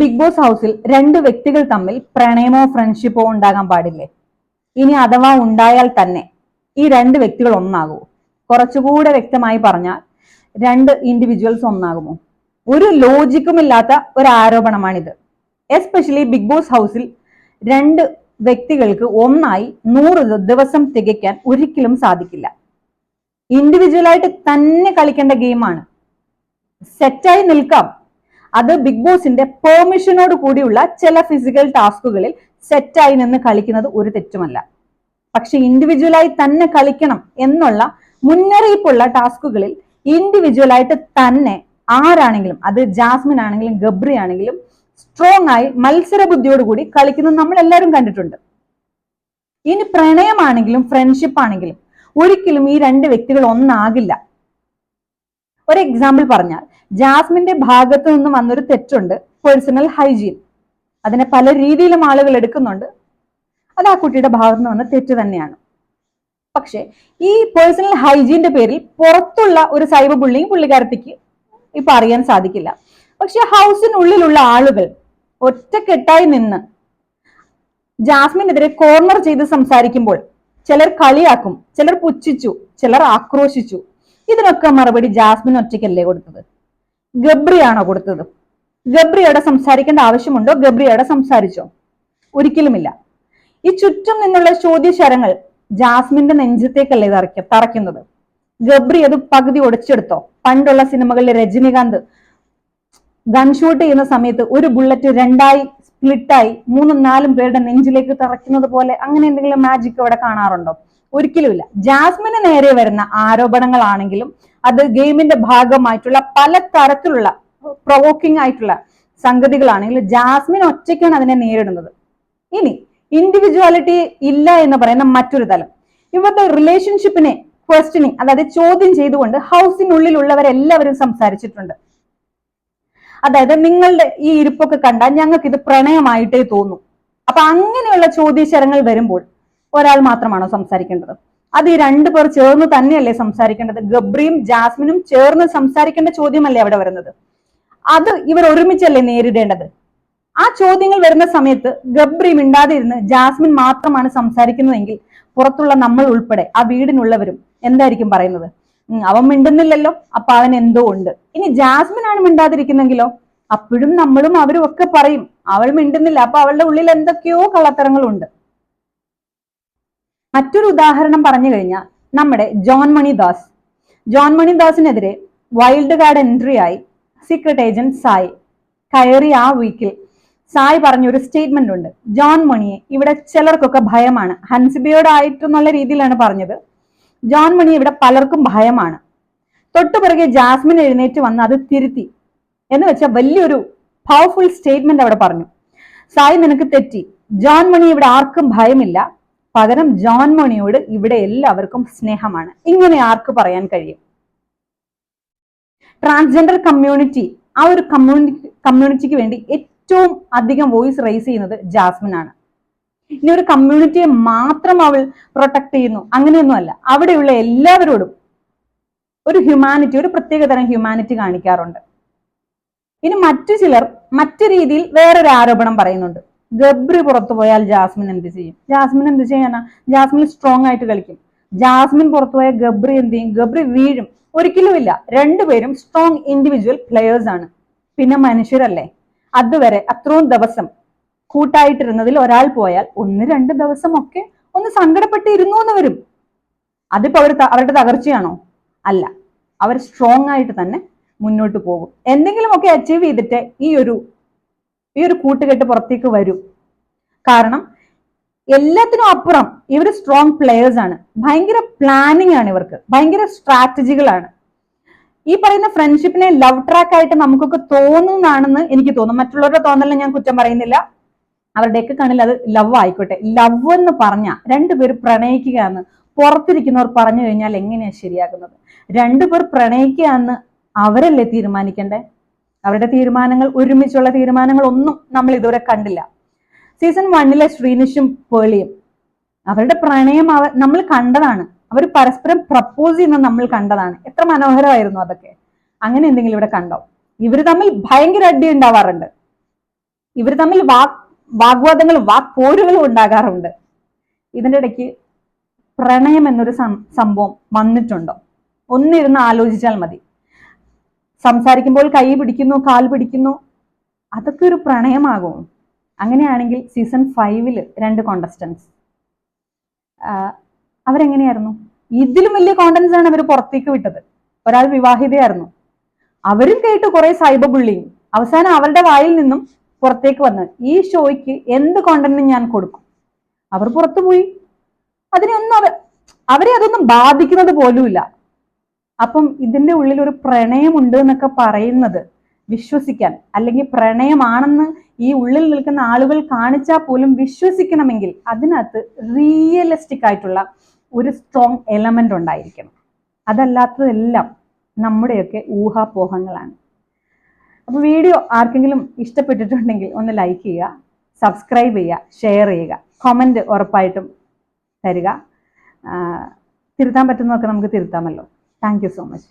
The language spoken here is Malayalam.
ബിഗ് ബോസ് ഹൗസിൽ രണ്ട് വ്യക്തികൾ തമ്മിൽ പ്രണയമോ ഫ്രണ്ട്ഷിപ്പോ ഉണ്ടാകാൻ പാടില്ലേ? ഇനി അഥവാ ഉണ്ടായാൽ തന്നെ ഈ രണ്ട് വ്യക്തികൾ ഒന്നാകുമോ? കുറച്ചുകൂടെ വ്യക്തമായി പറഞ്ഞാൽ രണ്ട് ഇൻഡിവിജ്വൽസ് ഒന്നാകുമോ? ഒരു ലോജിക്കുമില്ലാത്ത ഒരു ആരോപണമാണിത്. എസ്പെഷ്യലി ബിഗ് ബോസ് ഹൗസിൽ രണ്ട് വ്യക്തികൾക്ക് ഒന്നായി 100 ദിവസം തികയ്ക്കാൻ ഒരിക്കലും സാധിക്കില്ല. ഇൻഡിവിജ്വലായിട്ട് തന്നെ കളിക്കേണ്ട ഗെയിമാണ്. സെറ്റായി നിൽക്കാം. അത് ബിഗ് ബോസിന്റെ പെർമിഷനോട് കൂടിയുള്ള ചില ഫിസിക്കൽ ടാസ്കുകളിൽ സെറ്റായി നിന്ന് കളിക്കുന്നത് ഒരു തെറ്റുമല്ല. പക്ഷെ ഇൻഡിവിജ്വലായി തന്നെ കളിക്കണം എന്നുള്ള മുന്നറിയിപ്പുള്ള ടാസ്കുകളിൽ ഇൻഡിവിജ്വലായിട്ട് തന്നെ ആരാണെങ്കിലും, അത് ജാസ്മിൻ ആണെങ്കിലും ഗബ്രി ആണെങ്കിലും സ്ട്രോങ് ആയി മത്സര ബുദ്ധിയോടുകൂടി കളിക്കുന്നത് നമ്മൾ എല്ലാവരും കണ്ടിട്ടുണ്ട്. ഇനി പ്രണയമാണെങ്കിലും ഫ്രണ്ട്ഷിപ്പ് ആണെങ്കിലും ഒരിക്കലും ഈ രണ്ട് വ്യക്തികൾ ഒന്നാകില്ല. ഒരു എക്സാമ്പിൾ പറഞ്ഞാൽ, ജാസ്മിന്റെ ഭാഗത്ത് നിന്ന് വന്നൊരു തെറ്റുണ്ട്, പേഴ്സണൽ ഹൈജീൻ. അതിനെ പല രീതിയിലും ആളുകൾ എടുക്കുന്നുണ്ട്. അത് ആ കുട്ടിയുടെ ഭാഗത്ത് നിന്ന് വന്ന തെറ്റ് തന്നെയാണ്. പക്ഷെ ഈ പേഴ്സണൽ ഹൈജീന്റെ പേരിൽ പുറത്തുള്ള ഒരു സൈബർ ബുള്ളിങ് പുള്ളിക്കാരത്തിക്ക് ഇപ്പൊ അറിയാൻ സാധിക്കില്ല. പക്ഷെ ഹൗസിനുള്ളിലുള്ള ആളുകൾ ഒറ്റക്കെട്ടായി നിന്ന് ജാസ്മിനെതിരെ കോർണർ ചെയ്ത് സംസാരിക്കുമ്പോൾ ചിലർ കളിയാക്കും, ചിലർ പുച്ഛിച്ചു, ചിലർ ആക്രോശിച്ചു. ഇതിനൊക്കെ മറുപടി ജാസ്മിൻ ഒറ്റയ്ക്കല്ലേ കൊടുത്തത്? ഗബ്രിയാണോ കൊടുത്തത്? ഗബ്രിയോടെ സംസാരിക്കേണ്ട ആവശ്യമുണ്ടോ? ഗബ്രിയോടെ സംസാരിച്ചോ? ഒരിക്കലുമില്ല. ഈ ചുറ്റും നിന്നുള്ള ചോദ്യശരങ്ങൾ ജാസ്മിന്റെ നെഞ്ചത്തേക്കല്ലേ തറയ്ക്കുന്നത്? ഗബ്രി അത് പകുതി ഒടിച്ചെടുത്തോ? പണ്ടുള്ള സിനിമകളിലെ രജനികാന്ത് ഗൺഷൂട്ട് ചെയ്യുന്ന സമയത്ത് ഒരു ബുള്ളറ്റ് രണ്ടായി സ്പ്ലിറ്റായി 3-4 പേരുടെ നെഞ്ചിലേക്ക് തറയ്ക്കുന്നത് പോലെ അങ്ങനെ എന്തെങ്കിലും മാജിക് അവിടെ കാണാറുണ്ടോ? ഒരിക്കലുമില്ല. ജാസ്മിന് നേരെ വരുന്ന ആരോപണങ്ങളാണെങ്കിലും അത് ഗെയിമിന്റെ ഭാഗമായിട്ടുള്ള പല തരത്തിലുള്ള പ്രൊവോക്കിംഗ് ആയിട്ടുള്ള സംഗതികളാണെങ്കിലും ജാസ്മിൻ ഒറ്റയ്ക്കാണ് അതിനെ നേരിടുന്നത്. ഇനി ഇൻഡിവിജ്വാലിറ്റി ഇല്ല എന്ന് പറയുന്ന മറ്റൊരു തലം, ഇവരുടെ റിലേഷൻഷിപ്പിനെ ക്വസ്റ്റ്യനിങ്, അതായത് ചോദ്യം ചെയ്തുകൊണ്ട് ഹൗസിനുള്ളിലുള്ളവരെല്ലാവരും സംസാരിച്ചിട്ടുണ്ട്. അതായത് നിങ്ങളുടെ ഈ ഇരിപ്പൊക്കെ കണ്ടാൽ ഞങ്ങൾക്ക് ഇത് പ്രണയമായിട്ടേ തോന്നും. അപ്പൊ അങ്ങനെയുള്ള ചോദ്യശരങ്ങൾ വരുമ്പോൾ ഒരാൾ മാത്രമാണോ സംസാരിക്കേണ്ടത്? അത് ഈ രണ്ടു പേർ ചേർന്ന് തന്നെയല്ലേ സംസാരിക്കേണ്ടത്? ഗബ്രിയും ജാസ്മിനും ചേർന്ന് സംസാരിക്കേണ്ട ചോദ്യമല്ലേ അവിടെ വരുന്നത്? അത് ഇവർ ഒരുമിച്ചല്ലേ നേരിടേണ്ടത്? ആ ചോദ്യങ്ങൾ വരുന്ന സമയത്ത് ഗബ്രി മിണ്ടാതെ ഇരുന്ന് ജാസ്മിൻ മാത്രമാണ് സംസാരിക്കുന്നതെങ്കിൽ പുറത്തുള്ള നമ്മൾ ഉൾപ്പെടെ ആ വീടിനുള്ളവരും എന്തായിരിക്കും പറയുന്നത്? അവൻ മിണ്ടുന്നില്ലല്ലോ, അപ്പൊ അവൻ എന്തോ ഉണ്ട്. ഇനി ജാസ്മിൻ ആണ് മിണ്ടാതിരിക്കുന്നെങ്കിലോ, അപ്പോഴും നമ്മളും അവരും ഒക്കെ പറയും അവൾ മിണ്ടുന്നില്ല, അപ്പൊ അവളുടെ ഉള്ളിൽ എന്തൊക്കെയോ കള്ളത്തരങ്ങളുണ്ട്. മറ്റൊരു ഉദാഹരണം പറഞ്ഞു കഴിഞ്ഞാൽ നമ്മുടെ ജോൺ മണി ദാസിനെതിരെ വൈൽഡ് കാർഡ് എൻട്രി ആയി സീക്രട്ട് ഏജന്റ് സായ് കയറി. ആ വീക്കിൽ സായ് പറഞ്ഞൊരു സ്റ്റേറ്റ്മെന്റ് ഉണ്ട്, ജോൺ മണിയെ ഇവിടെ ചിലർക്കൊക്കെ ഭയമാണ്, ഹൻസിബയോടായിട്ടെന്നുള്ള രീതിയിലാണ് പറഞ്ഞത്. ജോൺ മണി ഇവിടെ പലർക്കും ഭയമാണ്. തൊട്ടുപിറകെ ജാസ്മിൻ എഴുന്നേറ്റ് വന്ന് അത് തിരുത്തി. എന്ന് വെച്ചാൽ വലിയൊരു പവർഫുൾ സ്റ്റേറ്റ്മെന്റ് അവിടെ പറഞ്ഞു. സായ് നിനക്ക് തെറ്റി, ജോൺ മണി ഇവിടെ ആർക്കും ഭയമില്ല, പകരം ജോൺ മണിയോട് ഇവിടെ എല്ലാവർക്കും സ്നേഹമാണ്. ഇങ്ങനെ ആർക്ക് പറയാൻ കഴിയും? ട്രാൻസ്ജെൻഡർ കമ്മ്യൂണിറ്റി, ആ ഒരു കമ്മ്യൂണിറ്റിക്ക് വേണ്ടി ഏറ്റവും അധികം വോയിസ് റൈസ് ചെയ്യുന്നത് ജാസ്മിൻ ആണ്. ഇനി ഒരു കമ്മ്യൂണിറ്റിയെ മാത്രം അവൾ പ്രൊട്ടക്ട് ചെയ്യുന്നു അങ്ങനെയൊന്നും അല്ല. അവിടെയുള്ള എല്ലാവരോടും ഒരു ഹ്യൂമാനിറ്റി, ഒരു പ്രത്യേകതരം ഹ്യൂമാനിറ്റി കാണിക്കാറുണ്ട്. ഇനി മറ്റു ചിലർ മറ്റു രീതിയിൽ വേറൊരു ആരോപണം പറയുന്നുണ്ട്, ഗബ്രി പുറത്തു പോയാൽ ജാസ്മിൻ എന്ത് ചെയ്യും? ജാസ്മിൻ എന്ത് ചെയ്യാനാ? ജാസ്മിൻ സ്ട്രോങ് ആയിട്ട് കളിക്കും. ജാസ്മിൻ പുറത്തു പോയാൽ ഗബ്രി എന്ത് ചെയ്യും? ഗബ്രി വീഴും. ഒരിക്കലുമില്ല. രണ്ടുപേരും സ്ട്രോങ് ഇൻഡിവിജ്വൽ പ്ലെയേഴ്സ് ആണ്. പിന്നെ മനുഷ്യരല്ലേ. അതുവരെ അത്രയും ദിവസം കൂട്ടായിട്ടിരുന്നതിൽ ഒരാൾ പോയാൽ 1-2 ദിവസം ഒക്കെ ഒന്ന് സങ്കടപ്പെട്ടിരുന്നു എന്ന് വരും. അതിപ്പോ അവരുടെ തകർച്ചയാണോ? അല്ല. അവർ സ്ട്രോങ് ആയിട്ട് തന്നെ മുന്നോട്ട് പോകും. എന്തെങ്കിലുമൊക്കെ അച്ചീവ് ചെയ്തിട്ട് ഈ ഒരു കൂട്ടുകെട്ട് പുറത്തേക്ക് വരും. കാരണം എല്ലാത്തിനും അപ്പുറം ഇവർ സ്ട്രോങ് പ്ലെയേഴ്സ് ആണ്. ഭയങ്കര പ്ലാനിങ് ആണ് ഇവർക്ക്, ഭയങ്കര സ്ട്രാറ്റജികളാണ്. ഈ പറയുന്ന ഫ്രണ്ട്ഷിപ്പിനെ ലവ് ട്രാക്ക് ആയിട്ട് നമുക്കൊക്കെ തോന്നുന്നതാണെന്ന് എനിക്ക് തോന്നും. മറ്റുള്ളവരുടെ തോന്നലിനെ ഞാൻ കുറ്റം പറയുന്നില്ല. അവരുടെയൊക്കെ കണ്ണിൽ അത് ലവ് ആയിക്കോട്ടെ. ലവ് എന്ന് പറഞ്ഞാൽ രണ്ടുപേർ പ്രണയിക്കുക എന്ന് പുറത്തിരിക്കുന്നവർ പറഞ്ഞു കഴിഞ്ഞാൽ എങ്ങനെയാ ശരിയാകുന്നത്? രണ്ടുപേർ പ്രണയിക്കുക എന്ന് അവരല്ലേ തീരുമാനിക്കണ്ടേ? അവരുടെ തീരുമാനങ്ങൾ, ഒരുമിച്ചുള്ള തീരുമാനങ്ങൾ ഒന്നും നമ്മൾ ഇതുവരെ കണ്ടില്ല. സീസൺ 1 ശ്രീനിഷും പേളിയും അവരുടെ പ്രണയം നമ്മൾ കണ്ടതാണ്. അവർ പരസ്പരം പ്രപ്പോസ് ചെയ്യുന്നത് നമ്മൾ കണ്ടതാണ്. എത്ര മനോഹരമായിരുന്നു അതൊക്കെ. അങ്ങനെ എന്തെങ്കിലും ഇവിടെ കണ്ടോ? ഇവർ തമ്മിൽ ഭയങ്കര അടി ഉണ്ടാവാറുണ്ട്. ഇവർ തമ്മിൽ വാഗ്വാദങ്ങളും വാക്പോരുകളും ഉണ്ടാകാറുണ്ട്. ഇതിൻ്റെ ഇടയ്ക്ക് പ്രണയം എന്നൊരു സംഭവം വന്നിട്ടുണ്ടോ? ഒന്നിരുന്ന് ആലോചിച്ചാൽ മതി. സംസാരിക്കുമ്പോൾ കൈ പിടിക്കുന്നു, കാൽ പിടിക്കുന്നു, അതൊക്കെ ഒരു പ്രണയമാകും. അങ്ങനെയാണെങ്കിൽ സീസൺ 5 2 കോണ്ടസ്റ്റൻസ് അവരെങ്ങനെയായിരുന്നു? ഇതിലും വലിയ കോണ്ടന്റ്സ് ആണ് അവർ പുറത്തേക്ക് വിട്ടത്. ഒരാൾ വിവാഹിതയായിരുന്നു, അവരും കേട്ടു കുറെ സൈബർ ബുള്ളിങ്. അവസാനം അവരുടെ വായിൽ നിന്നും പുറത്തേക്ക് വന്ന് ഈ ഷോയ്ക്ക് എന്ത് കോണ്ടന്റും ഞാൻ കൊടുക്കും. അവർ പുറത്തു പോയി. അവരെ അതൊന്നും ബാധിക്കുന്നത് പോലുമില്ല. അപ്പം ഇതിന്റെ ഉള്ളിൽ ഒരു പ്രണയമുണ്ട് എന്നൊക്കെ പറയുന്നത് വിശ്വസിക്കാൻ, അല്ലെങ്കിൽ പ്രണയമാണെന്ന് ഈ ഉള്ളിൽ നിൽക്കുന്ന ആളുകൾ കാണിച്ചാൽ പോലും വിശ്വസിക്കണമെങ്കിൽ അതിനകത്ത് റിയലിസ്റ്റിക് ആയിട്ടുള്ള ഒരു സ്ട്രോങ് എലമെന്റ് ഉണ്ടായിരിക്കണം. അതല്ലാത്തതെല്ലാം നമ്മുടെയൊക്കെ ഊഹാപോഹങ്ങളാണ്. അപ്പോൾ വീഡിയോ ആർക്കെങ്കിലും ഇഷ്ടപ്പെട്ടിട്ടുണ്ടെങ്കിൽ ഒന്ന് ലൈക്ക് ചെയ്യുക, സബ്സ്ക്രൈബ് ചെയ്യുക, ഷെയർ ചെയ്യുക, കമൻറ്റ് ഉറപ്പായിട്ടും തരിക. തിരുത്താൻ പറ്റുന്നതൊക്കെ നമുക്ക് തിരുത്താമല്ലോ. Thank you so much.